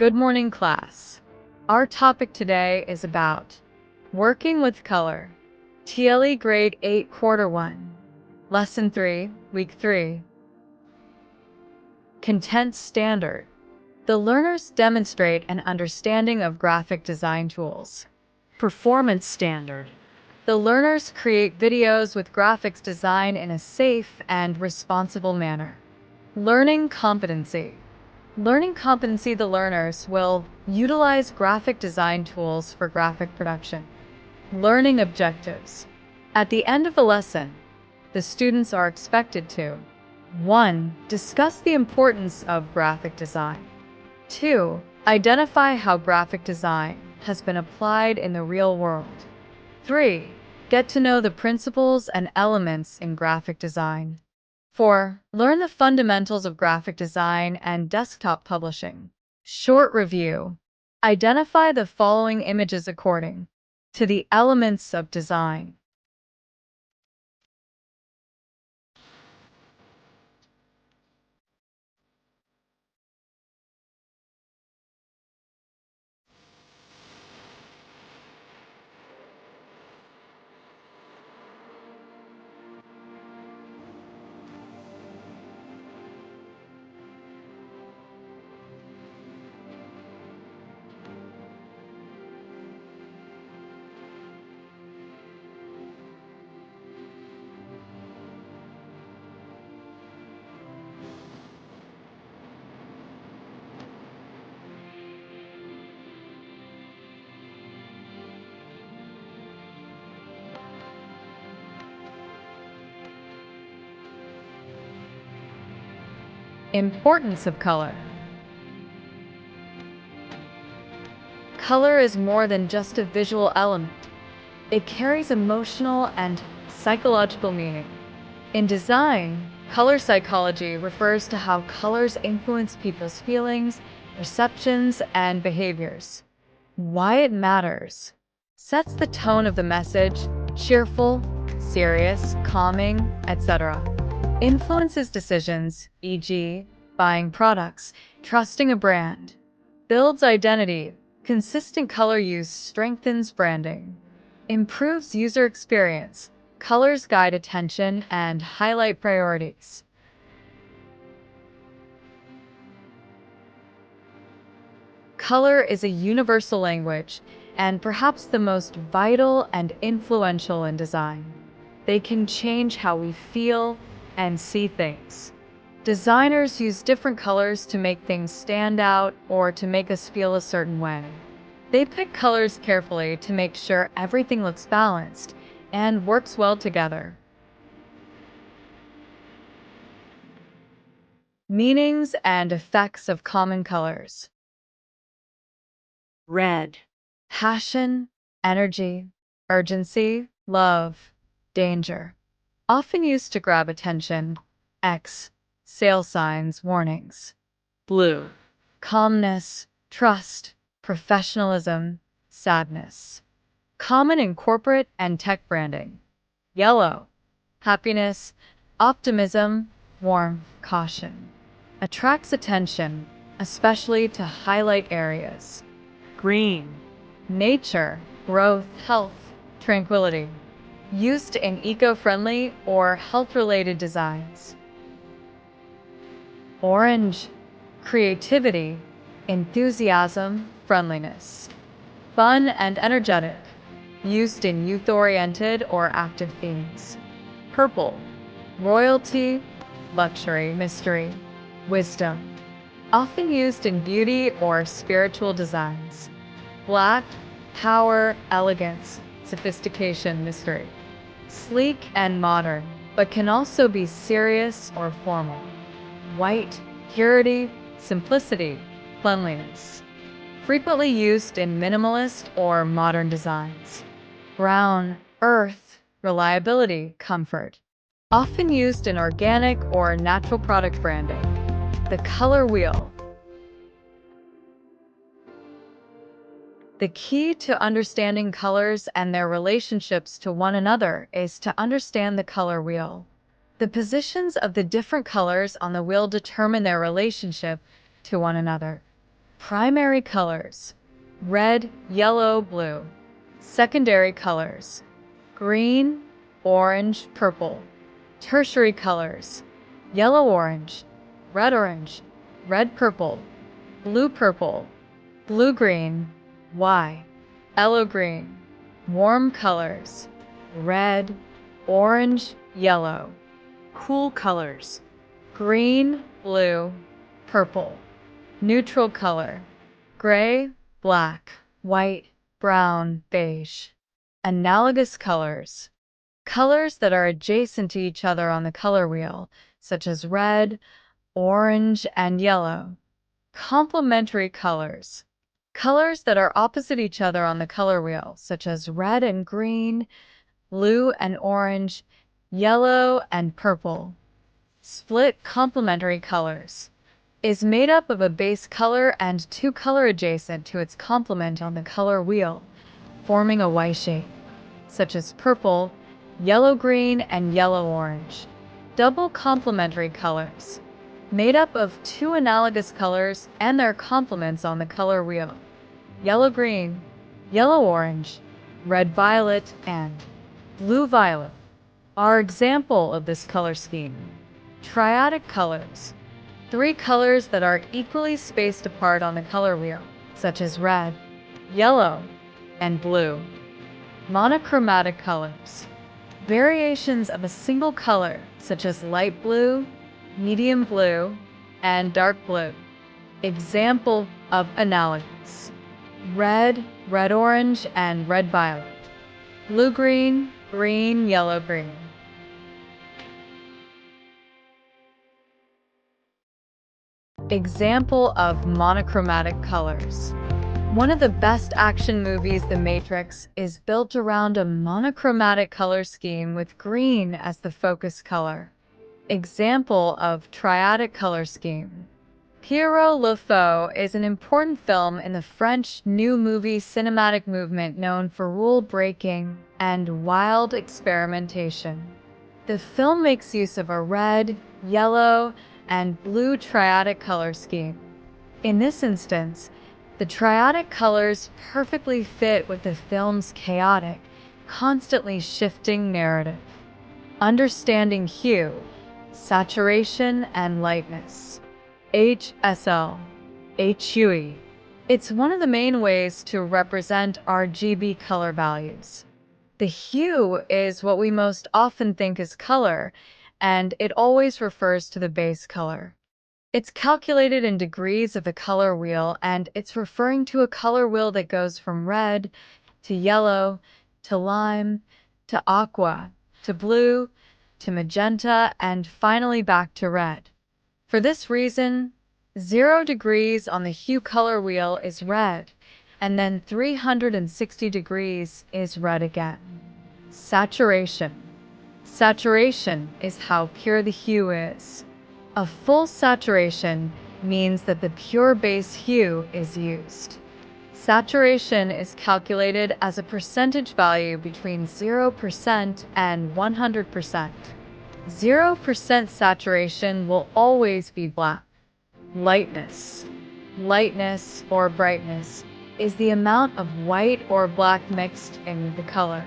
Good morning, class. Our topic today is about working with color. TLE Grade 8, Quarter 1, Lesson 3, Week 3. Content Standard. The learners demonstrate an understanding of graphic design tools. Performance standard. The learners create videos with graphics design in a safe and responsible manner. Learning competency. Learning competency, the learners will utilize graphic design tools for graphic production. Learning objectives. At the end of the lesson, the students are expected to 1. Discuss the importance of graphic design. 2. Identify how graphic design has been applied in the real world. 3. Get to know the principles and elements in graphic design. 4. Learn the fundamentals of graphic design and desktop publishing. Short review. Identify the following images according to the elements of design. Importance of color. Color is more than just a visual element. It carries emotional and psychological meaning. In design, color psychology refers to how colors influence people's feelings, perceptions, and behaviors. Why it matters. Sets the tone of the message, cheerful, serious, calming, etc. Influences decisions, e.g., buying products, trusting a brand. Builds identity. Consistent color use strengthens branding. Improves user experience. Colors guide attention and highlight priorities. Color is a universal language and perhaps the most vital and influential in design. They can change how we feel and see things. Designers use different colors to make things stand out or to make us feel a certain way. They pick colors carefully to make sure everything looks balanced and works well together. Meanings and effects of common colors. Red. Passion, energy, urgency, love, danger. Often used to grab attention. X. Sale signs, warnings. Blue. Calmness, trust, professionalism, sadness. Common in corporate and tech branding. Yellow. Happiness, optimism, warmth, caution. Attracts attention, especially to highlight areas. Green. Nature, growth, health, tranquility. Used in eco-friendly or health-related designs. Orange, creativity, enthusiasm, friendliness. Fun and energetic. Used in youth-oriented or active themes. Purple, royalty, luxury, mystery, wisdom. Often used in beauty or spiritual designs. Black, power, elegance, sophistication, mystery. Sleek and modern, but can also be serious or formal. White, purity, simplicity, cleanliness. Frequently used in minimalist or modern designs. Brown, earth, reliability, comfort. Often used in organic or natural product branding. The color wheel. The key to understanding colors and their relationships to one another is to understand the color wheel. The positions of the different colors on the wheel determine their relationship to one another. Primary colors: red, yellow, blue. Secondary colors: green, orange, purple. Tertiary colors: yellow-orange, red-orange, red-purple, blue-purple, blue-green, yellow-green. Warm colors: red, orange, yellow. Cool colors: Green, blue, purple. Neutral color: gray, black, white, brown, beige. Analogous colors: colors that are adjacent to each other on the color wheel, such as red, orange, and yellow. Complementary colors: colors that are opposite each other on the color wheel, such as red and green, blue and orange, yellow and purple. Split complementary colors: is made up of a base color and two color adjacent to its complement on the color wheel, forming a Y shape, such as purple, yellow-green, and yellow-orange. Double complementary colors: made up of two analogous colors and their complements on the color wheel, yellow-green, yellow-orange, red-violet, and blue-violet are example of this color scheme. Triadic colors: three colors that are equally spaced apart on the color wheel, such as red, yellow, and blue. Monochromatic colors: variations of a single color, such as light blue, medium blue, and dark blue. Example of analogies: red, red-orange, and red-violet. Blue-green, green, yellow-green. Example of monochromatic colors. One of the best action movies, The Matrix, is built around a monochromatic color scheme with green as the focus color. Example of triadic color scheme. Pierrot Le Fou is an important film in the French New Movie cinematic movement known for rule-breaking and wild experimentation. The film makes use of a red, yellow, and blue triadic color scheme. In this instance, the triadic colors perfectly fit with the film's chaotic, constantly shifting narrative. Understanding hue, saturation, and lightness. HSL, HUE. It's one of the main ways to represent RGB color values. The hue is what we most often think is color, and it always refers to the base color. It's calculated in degrees of the color wheel, and it's referring to a color wheel that goes from red to yellow to lime to aqua to blue to magenta and finally back to red. For this reason, 0 degrees on the hue color wheel is red, and then 360 degrees is red again. Saturation. Saturation is how pure the hue is. A full saturation means that the pure base hue is used. Saturation is calculated as a percentage value between 0% and 100%. 0% saturation will always be black. Lightness. Lightness or brightness is the amount of white or black mixed in the color.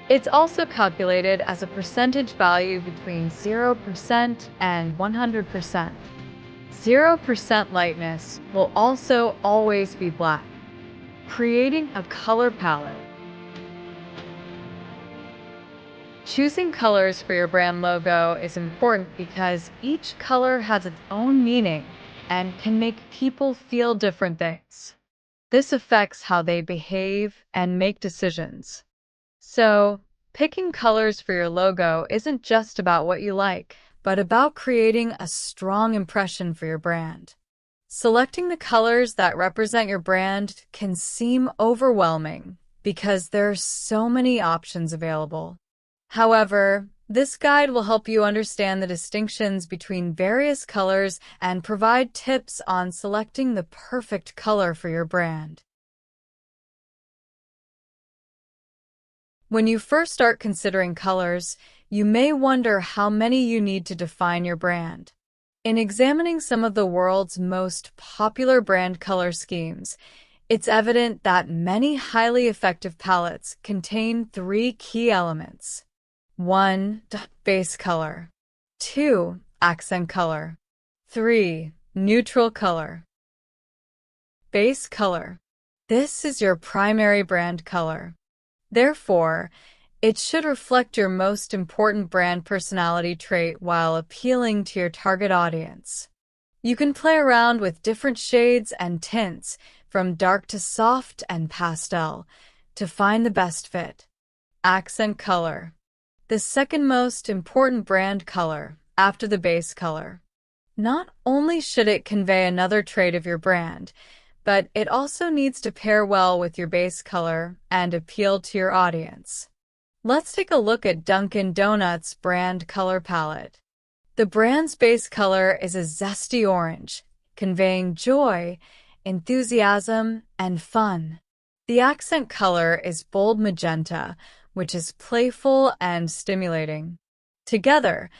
It's also calculated as a percentage value between 0% and 100%. 0% lightness will also always be black. Creating a color palette. Choosing colors for your brand logo is important because each color has its own meaning and can make people feel different things. This affects how they behave and make decisions. So, picking colors for your logo isn't just about what you like, but about creating a strong impression for your brand. Selecting the colors that represent your brand can seem overwhelming because there are so many options available. However, this guide will help you understand the distinctions between various colors and provide tips on selecting the perfect color for your brand. When you first start considering colors, you may wonder how many you need to define your brand. In examining some of the world's most popular brand color schemes, it's evident that many highly effective palettes contain three key elements. 1. Base color. 2. Accent color. 3. Neutral color. Base color. This is your primary brand color. Therefore, it should reflect your most important brand personality trait while appealing to your target audience. You can play around with different shades and tints, from dark to soft and pastel, to find the best fit. Accent color. The second most important brand color, after the base color. Not only should it convey another trait of your brand, but it also needs to pair well with your base color and appeal to your audience. Let's take a look at Dunkin' Donuts' brand color palette. The brand's base color is a zesty orange, conveying joy, enthusiasm, and fun. The accent color is bold magenta, which is playful and stimulating. Together,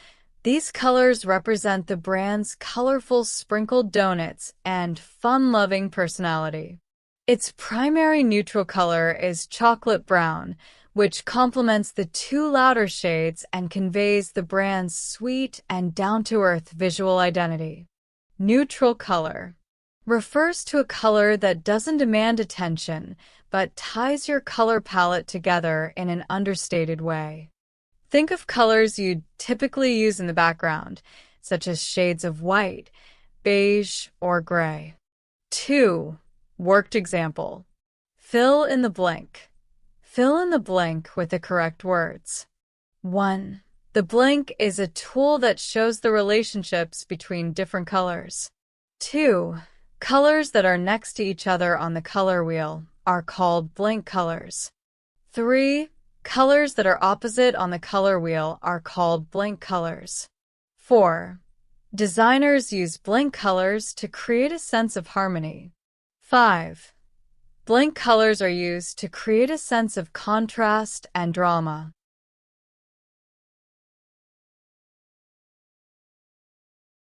these colors represent the brand's colorful sprinkled donuts and fun-loving personality. Its primary neutral color is chocolate brown, which complements the two louder shades and conveys the brand's sweet and down-to-earth visual identity. Neutral color refers to a color that doesn't demand attention, but ties your color palette together in an understated way. Think of colors you'd typically use in the background, such as shades of white, beige, or gray. 2. Worked example. Fill in the blank. Fill in the blank with the correct words. 1. The blank is a tool that shows the relationships between different colors. 2. Colors that are next to each other on the color wheel are called blank colors. 3. Colors that are opposite on the color wheel are called blank colors. 4. Designers use blank colors to create a sense of harmony. 5. Blank colors are used to create a sense of contrast and drama.